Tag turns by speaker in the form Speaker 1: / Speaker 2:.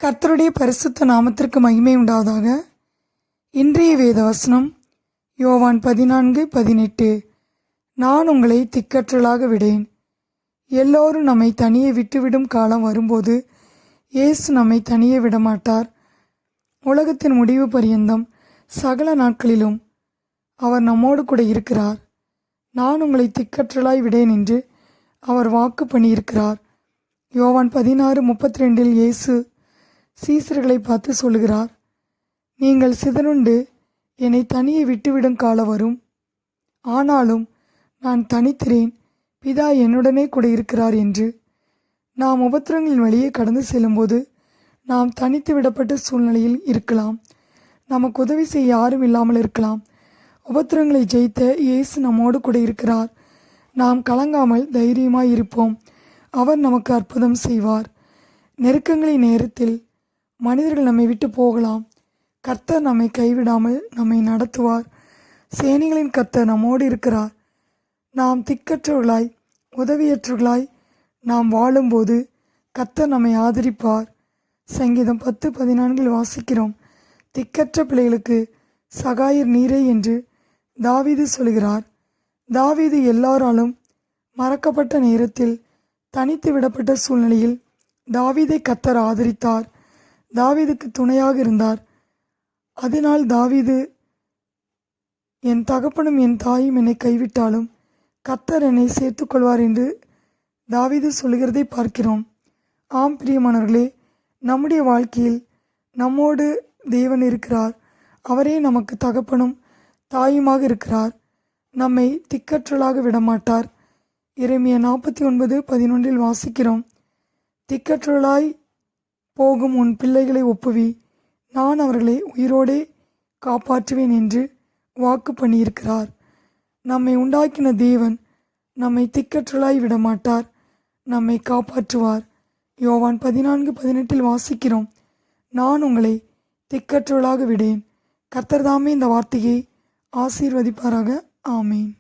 Speaker 1: கர்த்தருடைய பரிசுத்த நாமத்திற்கு மகிமை உண்டாவதாக. இன்றைய வேத வசனம் யோவான் 14:18. நான் உங்களை திக்கற்றலாக விடேன். எல்லோரும் நம்மை தனியே விட்டுவிடும் காலம் வரும்போது இயேசு நம்மை தனியே விடமாட்டார். உலகத்தின் முடிவு பரியந்தம் சகல நாட்களிலும் அவர் நம்மோடு கூட இருக்கிறார். நான் உங்களை திக்கற்றலாய் விடேன் என்று அவர் வாக்கு பண்ணியிருக்கிறார். யோவான் 16:32 இயேசு சீசர்களை பார்த்து சொல்லுகிறார், நீங்கள் சிதறுண்டு என்னை தனியே விட்டுவிடும் காலம் வரும். ஆனாலும் நான் தனித்திரேன், பிதா என்னுடனே கூட இருக்கிறார் என்று. நாம் உபத்திரங்களின் வழியே கடந்து செல்லும்போது நாம் தனித்து விடப்பட்ட சூழ்நிலையில் இருக்கலாம். நமக்கு உதவி செய்ய யாரும் இல்லாமல் இருக்கலாம். உபத்திரங்களை ஜெயித்த இயேசு நம்மோடு கூட இருக்கிறார். நாம் கலங்காமல் தைரியமாய் இருப்போம். அவர் நமக்கு அற்புதம் செய்வார். நெருக்கங்களின் நேரத்தில் மனிதர்கள் நம்மை விட்டு போகலாம். கர்த்தர் நம்மை கைவிடாமல் நம்மை நடத்துவார். சேனைகளின் கர்த்தர் நம்மோடு இருக்கிறார். நாம் திக்கற்றவர்களாய் உதவியற்றவர்களாய் நாம் வாழும்போது கர்த்தர் நம்மை ஆதரிப்பார். சங்கீதம் 10:14 வாசிக்கிறோம், திக்கற்ற பிள்ளைகளுக்கு சகாயர் நீரே என்று தாவீது சொல்கிறார். தாவீது எல்லாராலும் மறக்கப்பட்ட நேரத்தில் தனித்து விடப்பட்ட சூழ்நிலையில் தாவீதை கர்த்தர் ஆதரித்தார். தாவீதுக்கு துணையாக இருந்தார். அதனால் தாவீது, என் தகப்பனும் என் தாயும் என்னை கைவிட்டாலும் கர்த்தர் என்னை சேர்த்துக்கொள்வார் என்று தாவீது சொல்கிறதை பார்க்கிறோம். ஆம் பிரியமானவர்களே, நம்முடைய வாழ்க்கையில் நம்மோடு தேவன் இருக்கிறார். அவரே நமக்கு தகப்பனும் தாயுமாக இருக்கிறார். நம்மை திக்கற்றலாக விடமாட்டார். எரேமியா 49:11 வாசிக்கிறோம், திக்கற்றலாய் போகும் உன் பிள்ளைகளை ஒப்புவி, நான் அவர்களை உயிரோடே காப்பாற்றுவேன் என்று வாக்கு பண்ணியிருக்கிறார். நம்மை உண்டாக்கின தேவன் நம்மை திக்கற்றலாய் விடமாட்டார், நம்மை காப்பாற்றுவார். யோவான் 14:18 வாசிக்கிறோம், நான் உங்களை திக்கற்றலாக விடேன். கர்த்தர் தாமே இந்த வார்த்தையை ஆசீர்வதிப்பாராக. ஆமேன்.